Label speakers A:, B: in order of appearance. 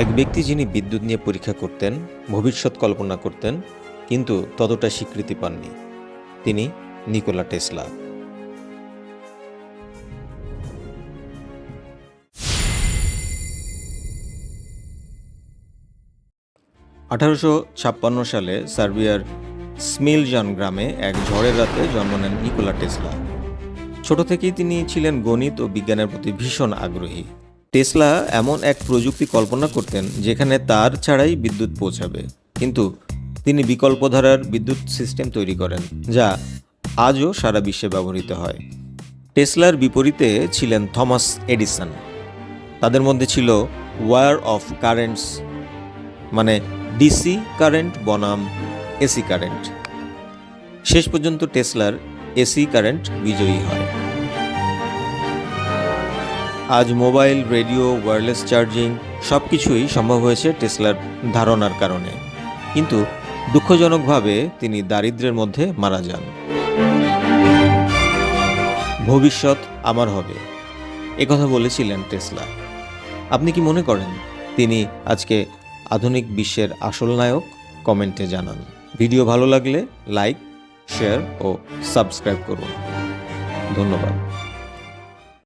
A: এক ব্যক্তি যিনি বিদ্যুৎ নিয়ে পরীক্ষা করতেন, ভবিষ্যৎ কল্পনা করতেন, কিন্তু ততটা স্বীকৃতি পাননি। তিনি নিকোলা টেসলা। আঠারোশো সালে সার্বিয়ার স্মিলজান গ্রামে এক ঝড়ের রাতে জন্ম নেন নিকোলা টেসলা। ছোট থেকেই তিনি ছিলেন গণিত ও বিজ্ঞানের প্রতি ভীষণ আগ্রহী। টেসলা এমন এক প্রযুক্তি কল্পনা করতেন যেখানে তার ছাড়াই বিদ্যুৎ পৌঁছাবে, কিন্তু তিনি বিকল্পধারার বিদ্যুৎ সিস্টেম তৈরি করেন, যা আজও সারা বিশ্বে ব্যবহৃত হয়। টেসলার বিপরীতে ছিলেন থমাস এডিসন। তাদের মধ্যে ছিল ওয়্যার অফ কারেন্টস, মানে ডিসি কারেন্ট বনাম এসি কারেন্ট। শেষ পর্যন্ত টেসলার এসি কারেন্ট বিজয়ী হয়। আজ মোবাইল, রেডিও, ওয়্যারলেস চার্জিং সব কিছুই সম্ভব হয়েছে টেসলার ধারণার কারণে, কিন্তু দুঃখজনকভাবে তিনি দারিদ্র্যের মধ্যে মারা যান। ভবিষ্যৎ আমার হবে, একথা বলেছিলেন টেসলা। আপনি কি মনে করেন তিনি আজকে আধুনিক বিশ্বের আসল নায়ক? কমেন্টে জানান। ভিডিও ভালো লাগলে লাইক, শেয়ার ও সাবস্ক্রাইব করুন। ধন্যবাদ।